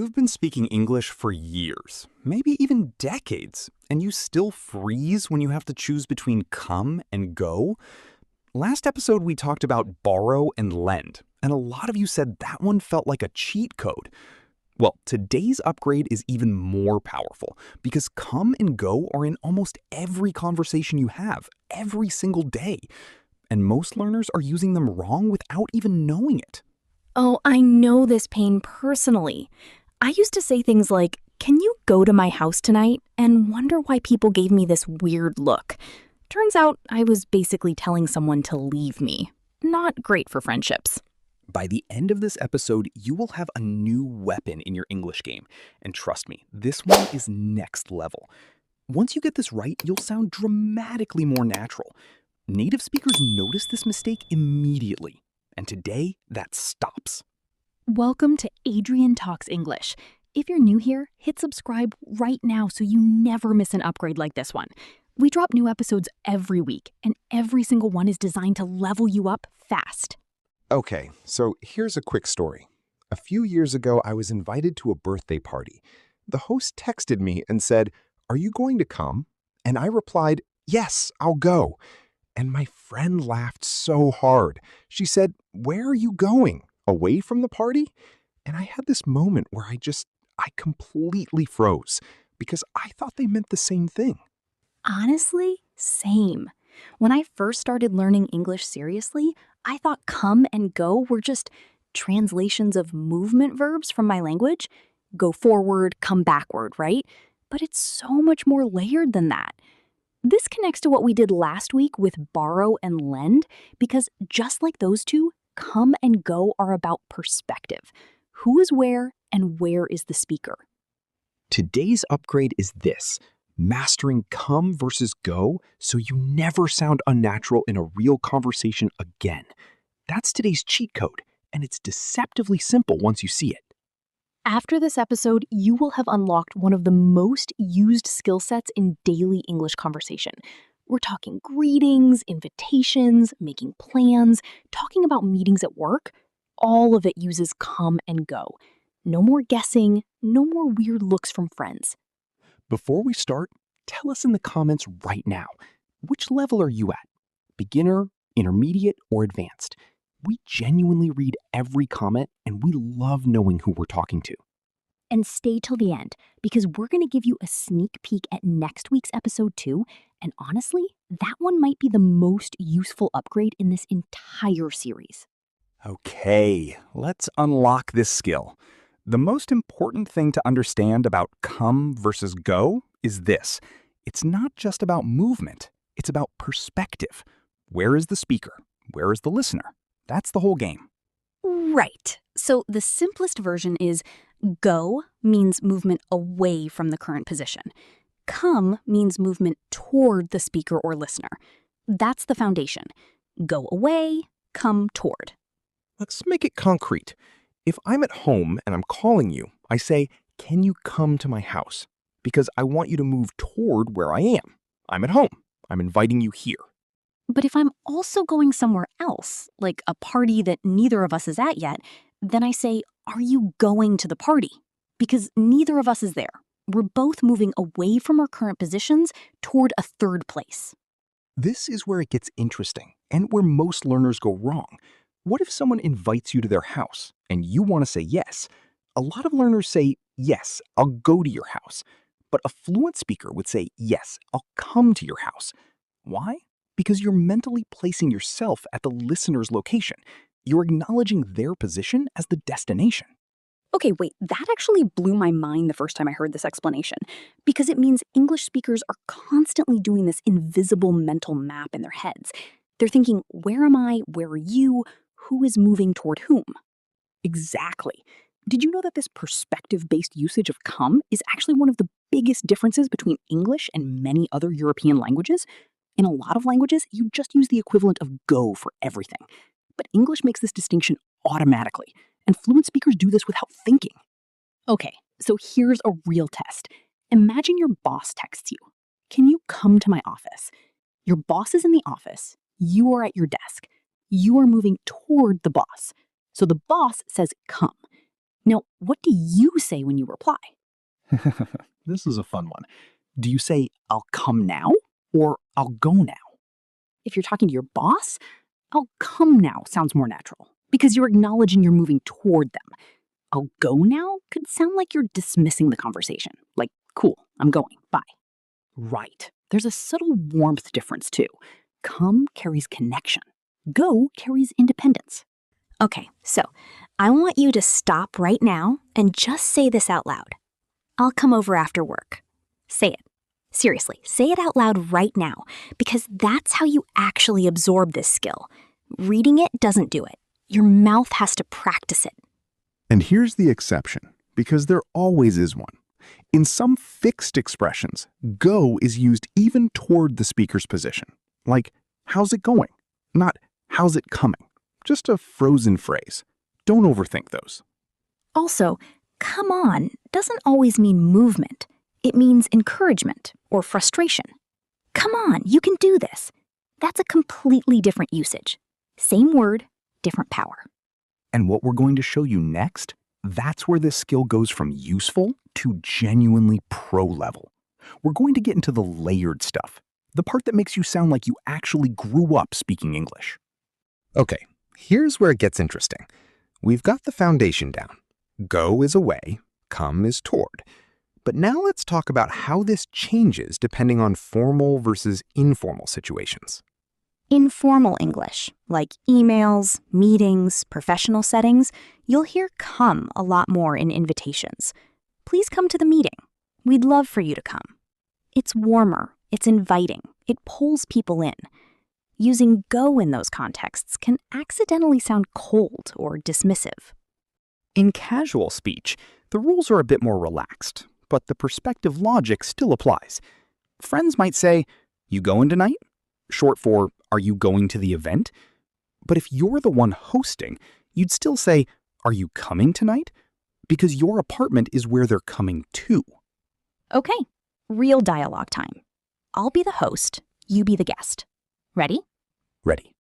You've been speaking English for years, maybe even decades, and you still freeze when you have to choose between come and go? Last episode, we talked about borrow and lend, and a lot of you said that one felt like a cheat code. Well, today's upgrade is even more powerful because come and go are in almost every conversation you have, every single day. And most learners are using them wrong without even knowing it. Oh, I know this pain personally. I used to say things like, "Can you go to my house tonight?" and wonder why people gave me this weird look. Turns out I was basically telling someone to leave me. Not great for friendships. By the end of this episode, you will have a new weapon in your English game. And trust me, this one is next level. Once you get this right, you'll sound dramatically more natural. Native speakers notice this mistake immediately. And today, that stops. Welcome to Adrian Talks English. If you're new here, hit subscribe right now so you never miss an upgrade like this one. We drop new episodes every week, and every single one is designed to level you up fast. Okay, so here's a quick story. A few years ago, I was invited to a birthday party. The host texted me and said, "Are you going to come?" And I replied, "Yes, I'll go." And my friend laughed so hard. She said, "Where are you going? Away from the party?" And I had this moment where I completely froze because I thought they meant the same thing. Honestly, same. When I first started learning English seriously, I thought come and go were just translations of movement verbs from my language. Go forward, come backward, right? But it's so much more layered than that. This connects to what we did last week with borrow and lend, because just like those two, come and go are about perspective. Who is where and where is the speaker? Today's upgrade is this: mastering come versus go so you never sound unnatural in a real conversation again. That's today's cheat code, and it's deceptively simple once you see it. After this episode, you will have unlocked one of the most used skill sets in daily English conversation. We're talking greetings, invitations, making plans, talking about meetings at work. All of it uses come and go. No more guessing, no more weird looks from friends. Before we start, tell us in the comments right now, which level are you at? Beginner, intermediate, or advanced? We genuinely read every comment, and we love knowing who we're talking to. And stay till the end, because we're going to give you a sneak peek at next week's episode too. And honestly, that one might be the most useful upgrade in this entire series. Okay, let's unlock this skill. The most important thing to understand about come versus go is this: it's not just about movement, it's about perspective. Where is the speaker? Where is the listener? That's the whole game. Right. So the simplest version is go means movement away from the current position. Come means movement toward the speaker or listener. That's the foundation. Go away, come toward. Let's make it concrete. If I'm at home and I'm calling you, I say, "Can you come to my house?" Because I want you to move toward where I am. I'm at home. I'm inviting you here. But if I'm also going somewhere else, like a party that neither of us is at yet, then I say, "Are you going to the party?" Because neither of us is there. We're both moving away from our current positions toward a third place. This is where it gets interesting and where most learners go wrong. What if someone invites you to their house and you want to say yes? A lot of learners say, "Yes, I'll go to your house." But a fluent speaker would say, "Yes, I'll come to your house." Why? Because you're mentally placing yourself at the listener's location. You're acknowledging their position as the destination. Okay, wait, that actually blew my mind the first time I heard this explanation, because it means English speakers are constantly doing this invisible mental map in their heads. They're thinking, where am I? Where are you? Who is moving toward whom? Exactly. Did you know that this perspective-based usage of come is actually one of the biggest differences between English and many other European languages? In a lot of languages, you just use the equivalent of go for everything. But English makes this distinction automatically, and fluent speakers do this without thinking. Okay, so here's a real test. Imagine your boss texts you, "Can you come to my office?" Your boss is in the office, you are at your desk. You are moving toward the boss. So the boss says come. Now, what do you say when you reply? This is a fun one. Do you say, I'll come now, or I'll go now? If you're talking to your boss, I'll come now sounds more natural because you're acknowledging you're moving toward them. I'll go now could sound like you're dismissing the conversation. Like, cool, I'm going, bye. Right. There's a subtle warmth difference too. Come carries connection. Go carries independence. Okay, so I want you to stop right now and just say this out loud. I'll come over after work. Say it. Seriously, say it out loud right now, because that's how you actually absorb this skill. Reading it doesn't do it. Your mouth has to practice it. And here's the exception, because there always is one. In some fixed expressions, go is used even toward the speaker's position. Like, how's it going? Not, how's it coming? Just a frozen phrase. Don't overthink those. Also, come on doesn't always mean movement. It means encouragement or frustration. Come on, you can do this. That's a completely different usage. Same word, different power. And what we're going to show you next, that's where this skill goes from useful to genuinely pro level. We're going to get into the layered stuff, the part that makes you sound like you actually grew up speaking English. Okay, here's where it gets interesting. We've got the foundation down. Go is away, come is toward. But now let's talk about how this changes depending on formal versus informal situations. Informal English, like emails, meetings, professional settings, you'll hear come a lot more in invitations. Please come to the meeting. We'd love for you to come. It's warmer, it's inviting, it pulls people in. Using go in those contexts can accidentally sound cold or dismissive. In casual speech, the rules are a bit more relaxed, but the perspective logic still applies. Friends might say, "You going tonight?" Short for, "Are you going to the event?" But if you're the one hosting, you'd still say, "Are you coming tonight?" Because your apartment is where they're coming to. Okay, real dialogue time. I'll be the host, you be the guest. Ready? Ready.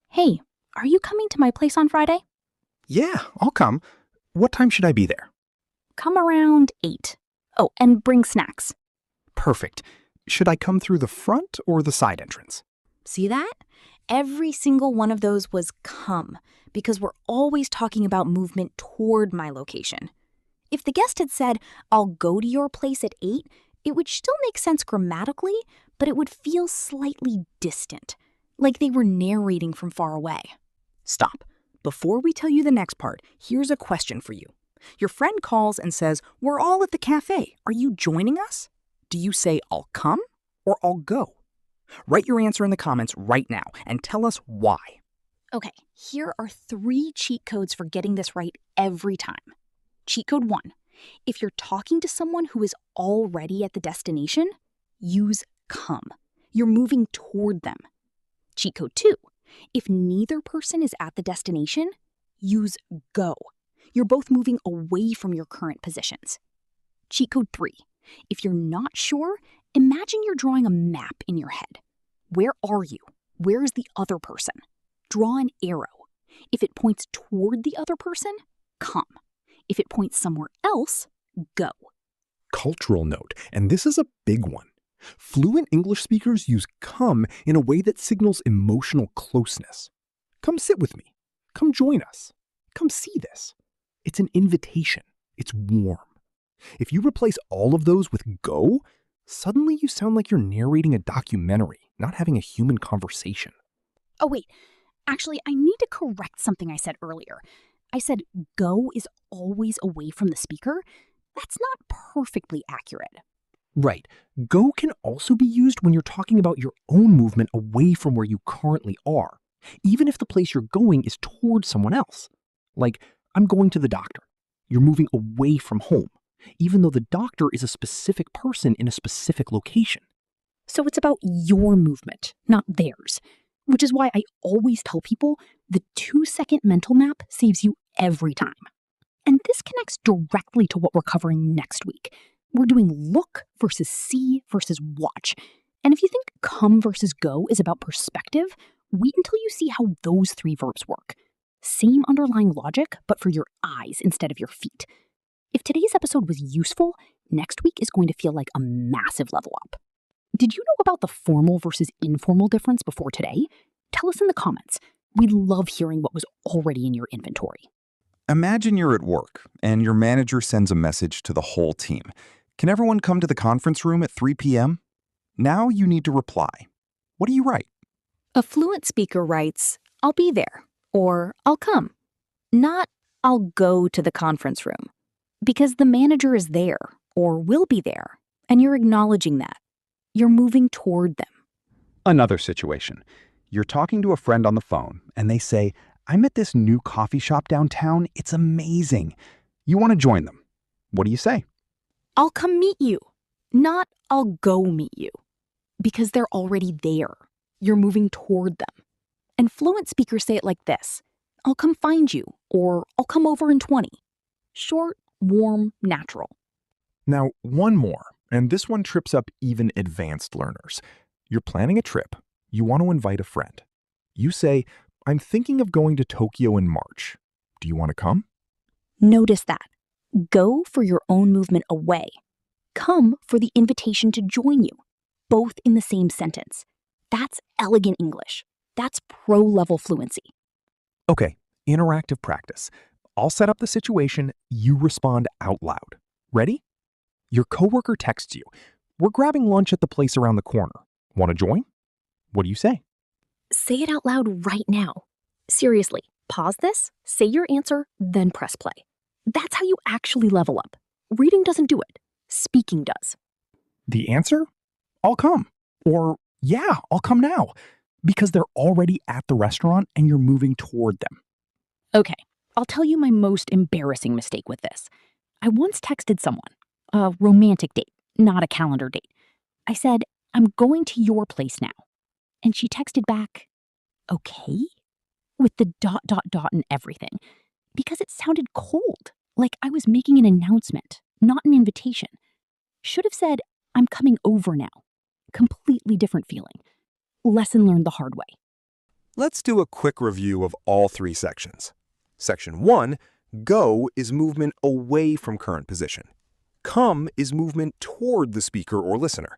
Hey, are you coming to my place on Friday? Yeah, I'll come. What time should I be there? Come around 8. Oh, and bring snacks. Perfect. Should I come through the front or the side entrance? See that? Every single one of those was come, because we're always talking about movement toward my location. If the guest had said, I'll go to your place at 8, it would still make sense grammatically, but it would feel slightly distant, like they were narrating from far away. Stop. Before we tell you the next part, here's a question for you. Your friend calls and says, "We're all at the cafe. Are you joining us?" Do you say, "I'll come" or "I'll go"? Write your answer in the comments right now and tell us why. Okay, here are 3 cheat codes for getting this right every time. Cheat code 1. If you're talking to someone who is already at the destination, use come. You're moving toward them. Cheat code 2. If neither person is at the destination, use go. You're both moving away from your current positions. Cheat code 3. If you're not sure, imagine you're drawing a map in your head. Where are you? Where is the other person? Draw an arrow. If it points toward the other person, come. If it points somewhere else, go. Cultural note, and this is a big one. Fluent English speakers use come in a way that signals emotional closeness. Come sit with me. Come join us. Come see this. It's an invitation. It's warm. If you replace all of those with go, suddenly you sound like you're narrating a documentary, not having a human conversation. Oh, wait. Actually, I need to correct something I said earlier. I said go is always away from the speaker. That's not perfectly accurate. Right. Go can also be used when you're talking about your own movement away from where you currently are, even if the place you're going is towards someone else. Like, I'm going to the doctor. You're moving away from home, even though the doctor is a specific person in a specific location. So it's about your movement, not theirs. Which is why I always tell people the 2-second mental map saves you every time. And this connects directly to what we're covering next week. We're doing look versus see versus watch. And if you think come versus go is about perspective, wait until you see how those 3 verbs work. Same underlying logic, but for your eyes instead of your feet. If today's episode was useful, next week is going to feel like a massive level up. Did you know about the formal versus informal difference before today? Tell us in the comments. We love hearing what was already in your inventory. Imagine you're at work and your manager sends a message to the whole team. Can everyone come to the conference room at 3 p.m.? Now you need to reply. What do you write? A fluent speaker writes, "I'll be there," or "I'll come." Not, "I'll go to the conference room." Because the manager is there, or will be there, and you're acknowledging that. You're moving toward them. Another situation. You're talking to a friend on the phone and they say, "I'm at this new coffee shop downtown. It's amazing. You want to join them?" What do you say? "I'll come meet you," not "I'll go meet you." Because they're already there. You're moving toward them. And fluent speakers say it like this: "I'll come find you," or "I'll come over in 20. Short, warm, natural. Now, one more, and this one trips up even advanced learners. You're planning a trip. You want to invite a friend. You say, "I'm thinking of going to Tokyo in March. Do you want to come?" Notice that. Go for your own movement away. Come for the invitation to join you. Both in the same sentence. That's elegant English. That's pro-level fluency. Okay, interactive practice. I'll set up the situation. You respond out loud. Ready? Your coworker texts you. "We're grabbing lunch at the place around the corner. Want to join?" What do you say? Say it out loud right now. Seriously, pause this, say your answer, then press play. That's how you actually level up. Reading doesn't do it. Speaking does. The answer? "I'll come." Or, "Yeah, I'll come now." Because they're already at the restaurant and you're moving toward them. Okay, I'll tell you my most embarrassing mistake with this. I once texted someone, a romantic date, not a calendar date. I said, "I'm going to your place now." And she texted back, "Okay?" With the ... and everything. Because it sounded cold, like I was making an announcement, not an invitation. Should have said, "I'm coming over now." Completely different feeling. Lesson learned the hard way. Let's do a quick review of all three sections. Section 1, go is movement away from current position. Come is movement toward the speaker or listener.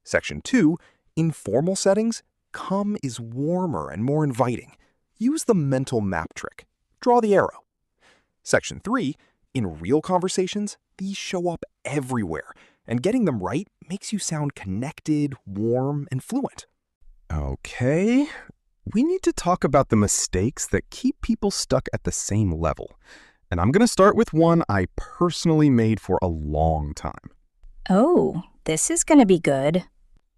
Section 2, informal settings, come is warmer and more inviting. Use the mental map trick. Draw the arrow. Section 3, in real conversations, these show up everywhere, and getting them right makes you sound connected, warm, and fluent. Okay, we need to talk about the mistakes that keep people stuck at the same level. And I'm going to start with one I personally made for a long time. Oh, this is going to be good.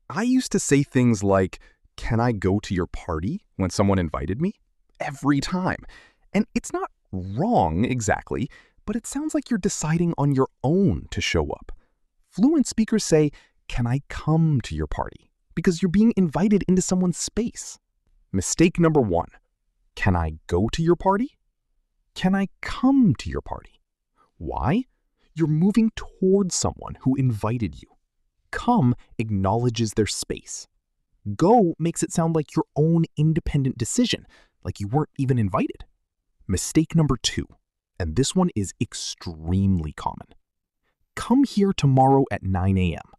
I used to say things like, "Can I go to your party?" when someone invited me. Every time. And it's not wrong exactly, but it sounds like you're deciding on your own to show up. Fluent speakers say, "Can I come to your party?" because you're being invited into someone's space. Mistake number 1. Can I go to your party? Can I come to your party? Why? You're moving towards someone who invited you. Come acknowledges their space. Go makes it sound like your own independent decision, like you weren't even invited. Mistake number 2, and this one is extremely common. Come here tomorrow at 9 a.m.,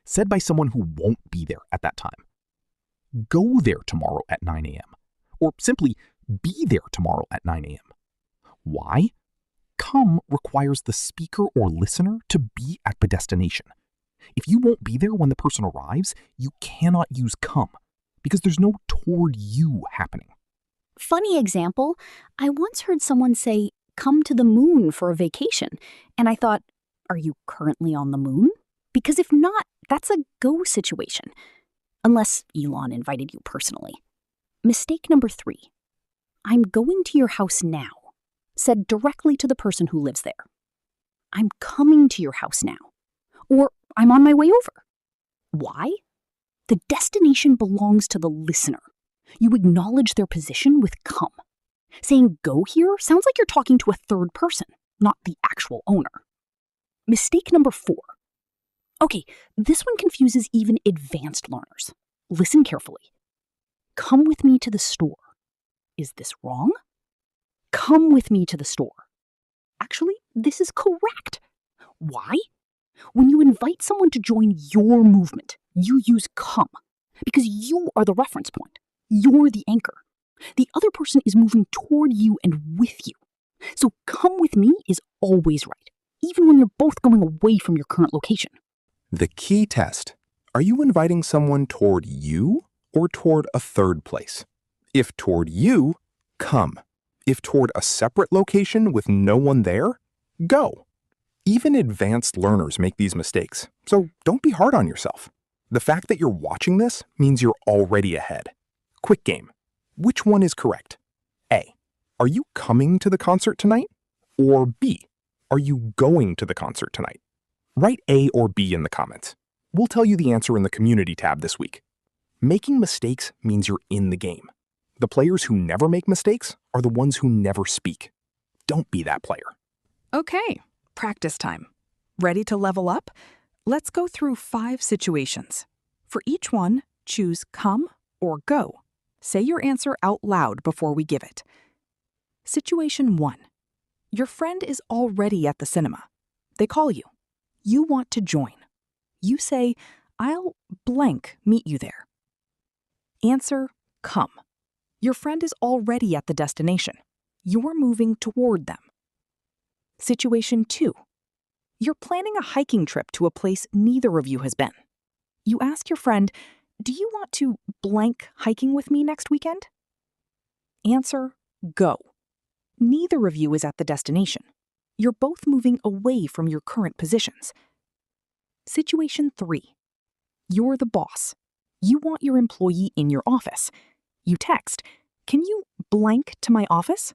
said by someone who won't be there at that time. Go there tomorrow at 9 a.m., or simply be there tomorrow at 9 a.m. Why? Come requires the speaker or listener to be at the destination. If you won't be there when the person arrives, you cannot use come, because there's no toward you happening. Funny example, I once heard someone say, "Come to the moon for a vacation." And I thought, are you currently on the moon? Because if not, that's a go situation. Unless Elon invited you personally. Mistake number 3. "I'm going to your house now," said directly to the person who lives there. "I'm coming to your house now." Or, "I'm on my way over." Why? The destination belongs to the listener. You acknowledge their position with come. Saying "go here" sounds like you're talking to a third person, not the actual owner. Mistake number 4. Okay, this one confuses even advanced learners. Listen carefully. "Come with me to the store." Is this wrong? Come with me to the store. Actually, This is correct. Why? When you invite someone to join your movement, you use come because you are the reference point. You're the anchor. The other person is moving toward you and with you. So come with me is always right, even when you're both going away from your current location. The key test. Are you inviting someone toward you or toward a third place? If toward you, come. If toward a separate location with no one there, go. Even advanced learners make these mistakes, so don't be hard on yourself. The fact that you're watching this means you're already ahead. Quick game. Which one is correct? A. Are you coming to the concert tonight? Or B. Are you going to the concert tonight? Write A or B in the comments. We'll tell you the answer in the community tab this week. Making mistakes means you're in the game. The players who never make mistakes are the ones who never speak. Don't be that player. Okay, practice time. Ready to level up? Let's go through 5 situations. For each one, choose come or go. Say your answer out loud before we give it. Situation 1. Your friend is already at the cinema. They call you. You want to join. You say, I'll blank meet you there. Answer, come. Your friend is already at the destination. You're moving toward them. Situation 2. You're planning a hiking trip to a place neither of you has been. You ask your friend, do you want to blank hiking with me next weekend? Answer, go. Neither of you is at the destination. You're both moving away from your current positions. Situation 3. You're the boss. You want your employee in your office. You text, can you blank to my office?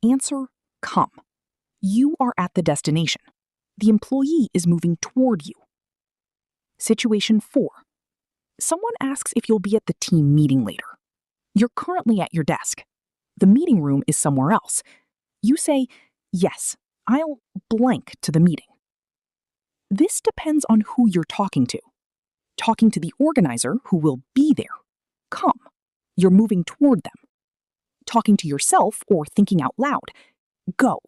Answer, come. You are at the destination. The employee is moving toward you. Situation 4. Someone asks if you'll be at the team meeting later. You're currently at your desk. The meeting room is somewhere else. You say, yes, I'll blank to the meeting. This depends on who you're talking to. Talking to the organizer who will be there. Come. You're moving toward them. Talking to yourself or thinking out loud. Go.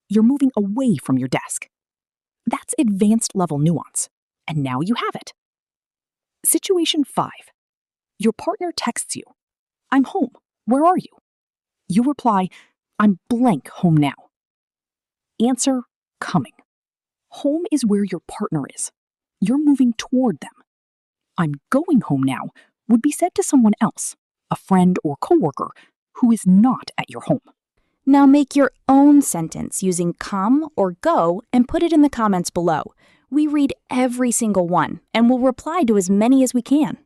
You're moving away from your desk. That's advanced level nuance. And now you have it. Situation 5. Your partner texts you. I'm home. Where are you? You reply, I'm blank home now. Answer, coming. Home is where your partner is. You're moving toward them. I'm going home now would be said to someone else, a friend or coworker, who is not at your home. Now make your own sentence using come or go and put it in the comments below. We read every single one and we'll reply to as many as we can.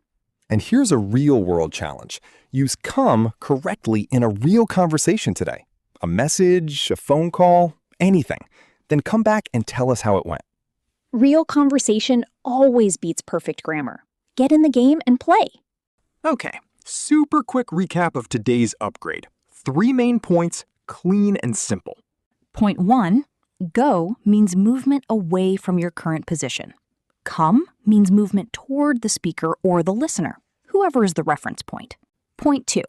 And here's a real-world challenge. Use come correctly in a real conversation today. A message, a phone call, anything. Then come back and tell us how it went. Real conversation always beats perfect grammar. Get in the game and play. Okay, super quick recap of today's upgrade. 3 main points, clean and simple. Point 1, go means movement away from your current position. Come means movement toward the speaker or the listener, whoever is the reference point. Point 2,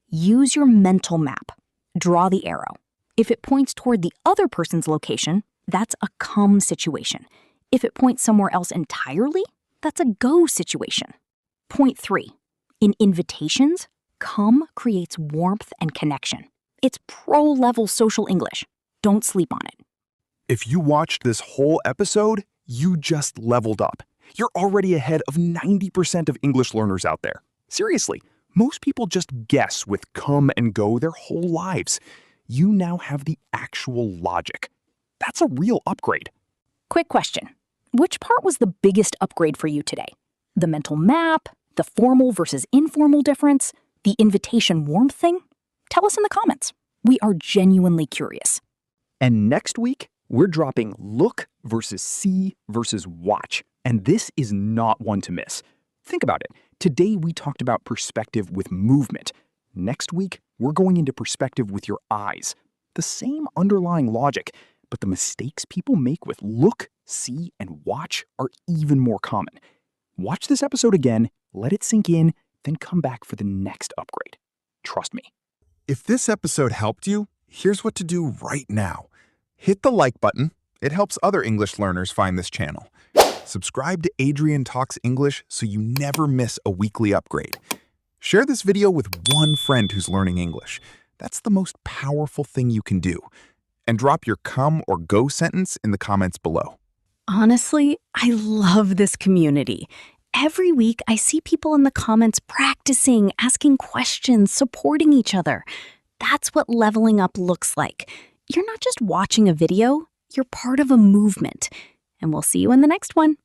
use your mental map. Draw the arrow. If it points toward the other person's location, that's a come situation. If it points somewhere else entirely, that's a go situation. Point 3, in invitations, come creates warmth and connection. It's pro-level social English. Don't sleep on it. If you watched this whole episode, you just leveled up. You're already ahead of 90% of English learners out there. Seriously, most people just guess with come and go their whole lives. You now have the actual logic. That's a real upgrade. Quick question. Which part was the biggest upgrade for you today? The mental map, the formal versus informal difference, the invitation warmth thing? Tell us in the comments. We are genuinely curious. And next week, we're dropping look versus see versus watch. And this is not one to miss. Think about it. Today, we talked about perspective with movement. Next week, we're going into perspective with your eyes. The same underlying logic, but the mistakes people make with look, see, and watch are even more common. Watch this episode again, let it sink in, then come back for the next upgrade. Trust me. If this episode helped you, here's what to do right now. Hit the like button. It helps other English learners find this channel. Subscribe to Adrian Talks English so you never miss a weekly upgrade. Share this video with one friend who's learning English. That's the most powerful thing you can do. And drop your come or go sentence in the comments below. Honestly, I love this community. Every week, I see people in the comments practicing, asking questions, supporting each other. That's what leveling up looks like. You're not just watching a video, you're part of a movement. And we'll see you in the next one.